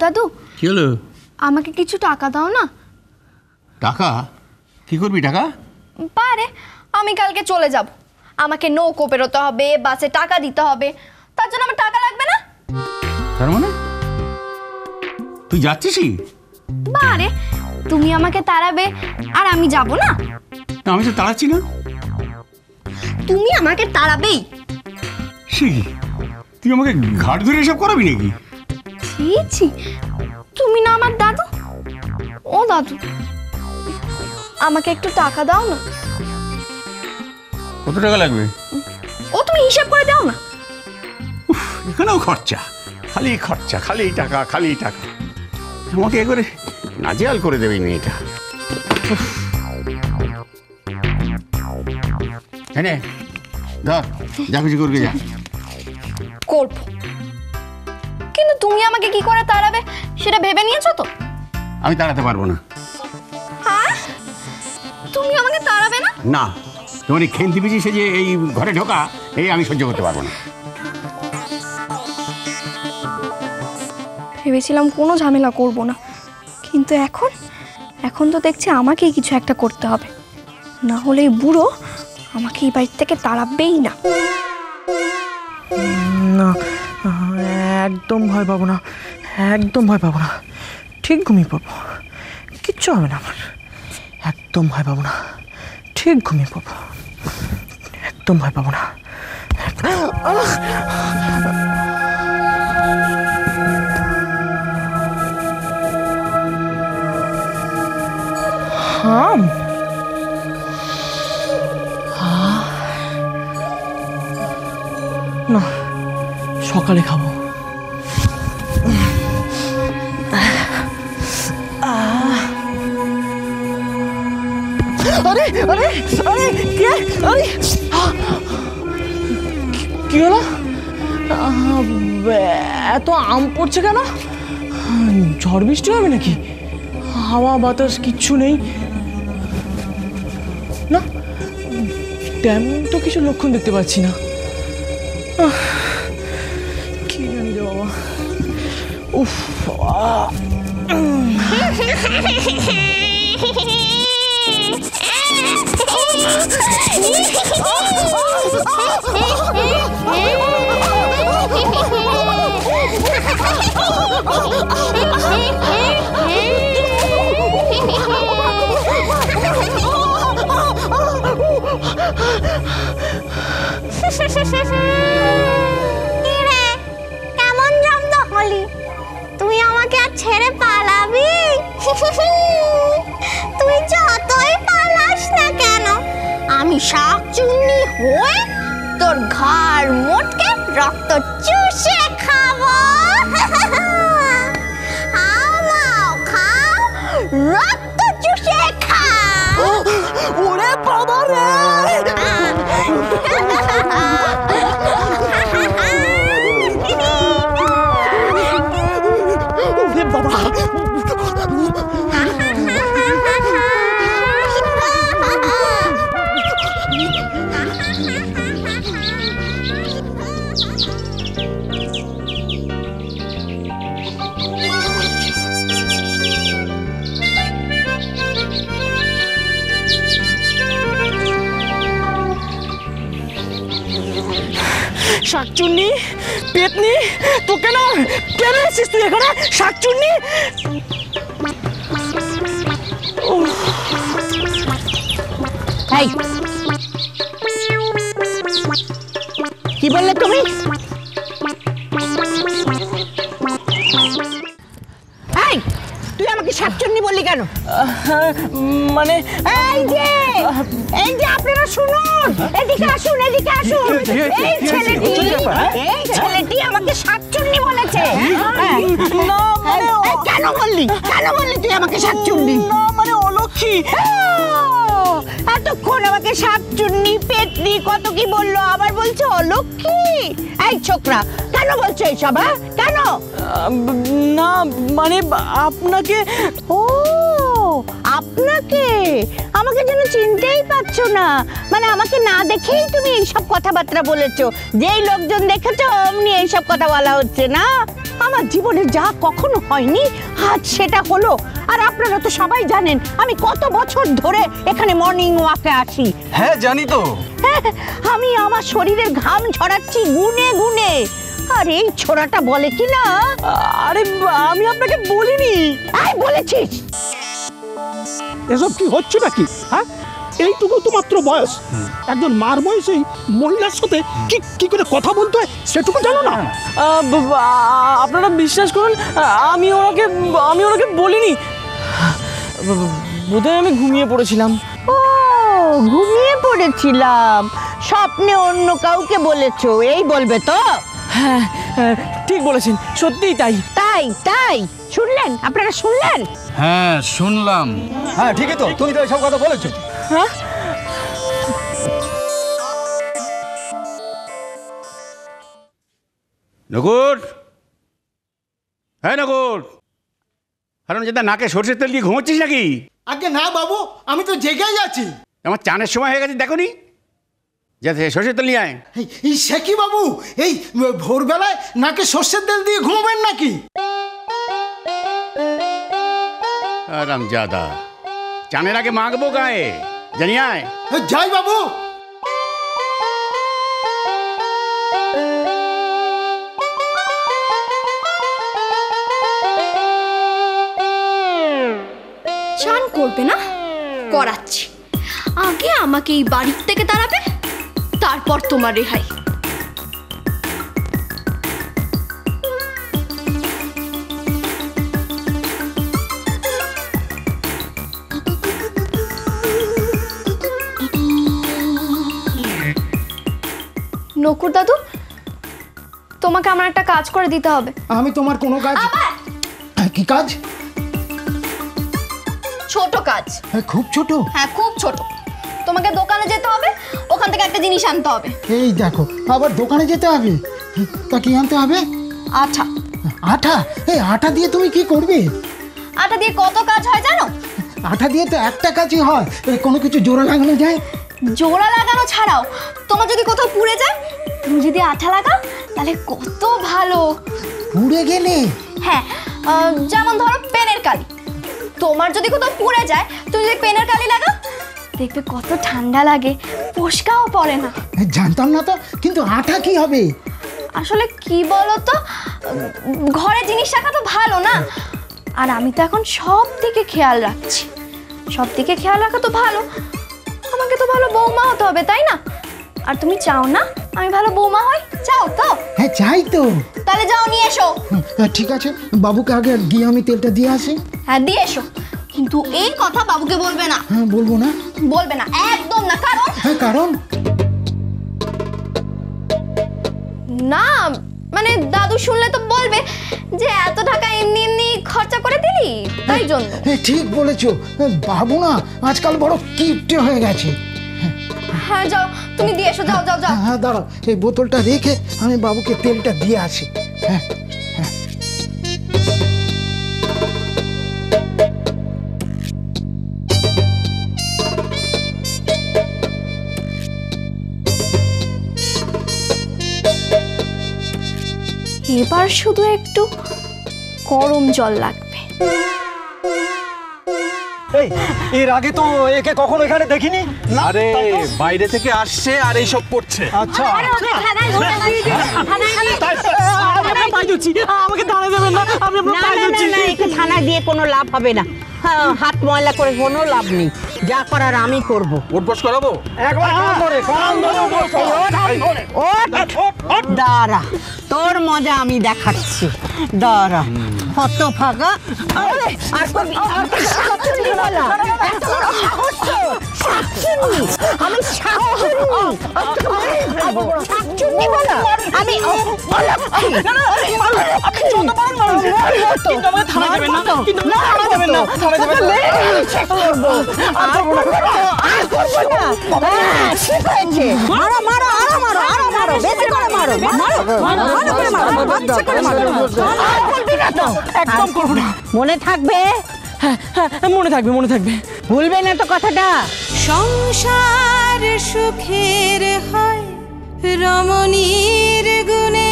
দাদু, কি হলো? আমাকে কিছু টাকা দাও না। টাকা? কি করবি টাকা? পারে আমি কালকে চলে যাব, আমাকে নৌকো পেরোতে হবে, বাসে টাকা দিতে হবে, তার জন্য আমার টাকা লাগবে না। তার মানে তুই যাচ্ছিসই? বারে তুমি আমাকে তাড়াবে আর আমি যাব না? আমি তো তাড়াচ্ছি না। তুমি আমাকে তাড়াবেই। সে কি, তুই আমাকে ঘাট ধরে এসব করাবি নাকি? ছি ছি, তুমি না আমার দাদু। ও দাদু, আমাকে একটু টাকা দাও না। কত টাকা লাগবে? ও তুমি হিসাব করে দাও না। এখানেও খরচা, খালি খরচা, খালি টাকা, খালি টাকা। আমাকে একবারে নাজেহাল করে দেবে মেয়েটা। হ্যাঁ, ধর যা কিছু করবে যা। করব, কিন্তু তুমি আমাকে কি করে তাড়াবে সেটা ভেবে নিয়েছো তো? আমি তাড়াতে পারবো না। হ্যাঁ, তুমি আমাকে তাড়াবে না? না, তোমার এই খেলতি পিছিয়ে সে যে এই ঘরে ঢোকা, এই আমি সহ্য করতে পারবো না। ভেবেছিলাম কোনো ঝামেলা করব না, কিন্তু এখন তো দেখছি আমাকেই কিছু একটা করতে হবে, না হলে এই বুড়ো আমাকে এই বাড়ি থেকে তাড়াবেই না। না, একদম ভয় পাবো না, একদম ভয় পাবো না, ঠিক ঘুমিয়ে পড়বো, কিচ্ছু হবে না আমার। একদম ভয় পাবো না, ঠিক ঘুমিয়ে পড়বো, একদম ভয় পাবো না। না, সকালে খাবো। আরে আরে আরে কে? আরে কি হলো? এত আম পড়ছে কেন? ঝড় বৃষ্টি হবে নাকি? হাওয়া বাতাস কিচ্ছু নেই না, তেমন তো কিছু লক্ষণ দেখতে পাচ্ছি না। কি জানি রে বাবা। উফ, কেমন জব্দ হলি তুই? আমাকে আর ছেড়ে পালাবি? তুই যতই পালাস না কেন, আমি শাকচুন্নি হয়ে তোর ঘাড় মোটকে রক্ত চুষে খাবো। আমাও খাও, রক্ত চুষে খাও। ওরে বাবা রে! ওরে বাবা! শাকচুন্নি, পেতনি, তো কেন এসেছিস তুই এখানে? শাকচুন্নি, কি বললে তুমি? তুই আমাকে শাকচুন্নি বললি কেন? মানে এই যে আপনারা শুনুন, এদিকে আসুন, এদিকে আসুন। এই ছেলেটি আমাকে শাকচুন্নি বলেছে। না মানে কেন বললি তুই আমাকে শাকচুন্নি? না মানে অলক্ষী। এতক্ষণ আমাকে শাকচুন্নি, পেতনি কত কি বললো, আবার বলছে অলক্ষী। এই ছোকরা, কেন বলছো এইসব? কেন? না মানে আপনাকে। ও, আপনাকে? আমাকে যেন চিনতেই পারছো না, মানে আমাকে না দেখেই তুমি এইসব কথাবার্তা বলেছো। যেই লোকজন দেখেছো অমনি এইসব কথা বলা হচ্ছে না? আমার জীবনে যা কখনো হয়নি আজ সেটা হলো। আর আপনারা তো সবাই জানেন আমি কত বছর ধরে এখানে মর্নিং ওয়াকে আসি। হ্যাঁ জানি তো। আমি আমার শরীরের ঘাম ঝরাচ্ছি গুনে গুনে, আর এই ছোড়াটা বলে কি না। আরে আমি আপনাকে বলিনি। বলেছিস? এসব কি হচ্ছে নাকি? হ্যাঁ, এইটুকু তো মাত্র বয়স, একজন মার বয়সেই মহিলার সাথে কি করে কথা বলতে হয় সেটুকু জানো না? আপনারা বিশ্বাস করুন, আমি ওনাকে বলিনি। বোধহয় আমি ঘুমিয়ে পড়েছিলাম। ও, ঘুমিয়ে পড়েছিলাম। স্বপ্নে অন্য কাউকে বলেছো, এই বলবে তো? হ্যাঁ, ঠিক বলেছেন, সত্যিই তাই। তাই তাই শুনলেন? আপনারা শুনলেন? হ্যাঁ শুনলাম। হ্যাঁ ঠিকই তো, তুমি তো এইসব কথা বলেছো। হ্যাঁ, নকুর, হ্যাঁ নকুর, কারণ যেটা নাকে সরষের তেল দিয়ে ঘুমোচ্ছিস নাকি? আগে না বাবু, আমি তো জেগেই আছি। আমার চানের সময় হয়ে গেছে, দেখো নি? যাতে সরষের তেল নিয়ে আয়। এই সে কি বাবু, এই ভোরবেলায় নাকে সর্ষের তেল দিয়ে ঘুমাবেন নাকি? আরাম জাদা, চানের আগে মাখবো গায়ে, জানি আয়। যাই বাবু। চান করবে না? করাচ্ছি। আগে আমাকে এই বাড়ির থেকে তাড়াবে, তারপর তোমার রেহাই। নকুর দাদু, তোমাকে আমার একটা কাজ করে দিতে হবে। আমি তোমার কোনো কাজ? কি কাজ? ছোট কাজ। খুব ছোট? হ্যাঁ, খুব ছোট। তোমাকে দোকানে যেতে হবে, ওখান থেকে একটা জিনিস আনতে হবে। এই দেখো, আবার দোকানে যেতে হবে? তা কি আনতে হবে? আঠা। আঠা? এই আঠা দিয়ে তুমি কি করবে? আঠা দিয়ে কত কাজ হয় জানো? আঠা দিয়ে তো একটা কাজই হয়, কোনো কিছু জোড়া লাগানো যায়? জোড়া লাগানো ছাড়াও তোমার যদি কোথাও পুড়ে যায়, তুমি যদি আঠা লাগাও তাহলে কত ভালো। পুড়ে গেলে? হ্যাঁ, যেমন ধরো পেনের কালি। তোমার যদি কোথাও পুড়ে যায়, তুমি যদি পেনের কালি লাগাও, দেখবে কত ঠান্ডা লাগে, ফোসকাও পড়ে না। জানতাম না তো, কিন্তু আঠা কি হবে? আসলে কি বলো তো, ঘরে জিনিস রাখা তো ভালো না। আর আমি তো এখন সব দিকে খেয়াল রাখছি। সব দিকে খেয়াল রাখা তো ভালো, আমাকে তো ভালো বৌমা হতে হবে, তাই না? আর তুমি চাও না আমি ভালো বৌমা হই? চাও তো? হ্যাঁ চাই তো। তাহলে যাও নিয়ে এসো। ঠিক আছে, বাবুকে আগে গিয়ে আমি তেলটা দিয়ে আসি। হ্যাঁ, দিয়ে এসো, কিন্তু এই কথা বাবুকে বলবে না। হ্যাঁ বলবো না। বলবে না, একদম না। কারণ? হ্যাঁ কারণ? না মানে দাদু শুনলে তো বলবে যে এত টাকা এমনি এমনি খরচা করে দিলি, তাই জন্য। ঠিক বলেছো, বাবু না আজকাল বড় কিপটে হয়ে গেছে। হ্যাঁ যাও, তুমি দিয়ে এসো, যাও যাও যাও। হ্যাঁ দাঁড়াও, এই বোতলটা রেখে আমি বাবুকে তেলটা দিয়ে আসি। হ্যাঁ হ্যাঁ। এবার শুধু একটু গরম জল লাগবে। এর আগে তো একে কখনো এখানে দেখিনি। আরে বাইরে থেকে আসছে আর এইসব করছে। আচ্ছা আমাকে দাঁড়া দেবেন না, আমি আপনার পায়ে ধরছি। একে থানায় দিয়ে কোনো লাভ হবে না। হাত ময়লা করে কোনো লাভ নেই, যা করার আমি করব। উঠবস করাবো একবার কান ধরে, কান ধরে উঠবস কর। দাঁড়া, তোর মজা আমি দেখাচ্ছি। দাঁড়া, কত ফাঁকা। আর কবি শাশুড়ি বলা, এত বড় সাহস তো। শাশুড়ি, আমি শাশুড়ি। শাশুড়ি বলা, আমি কিন্তু আমাকে থানায় দেবেন না, কিন্তু আমাকে থানায় দেবেন না, থানায় দেবেন না। মারো মারো আরো মারো আরো মারো, বেশি করে মারো মারো ভালো করে মারো, বাচ্চা করে মারো। আর বলবি না তো? একদম করবো না। মনে থাকবে? হ্যাঁ হ্যাঁ, মনে থাকবে, মনে থাকবে। ভুলবে না তো কথাটা। সংসার সুখের হয় রমণীর গুণে।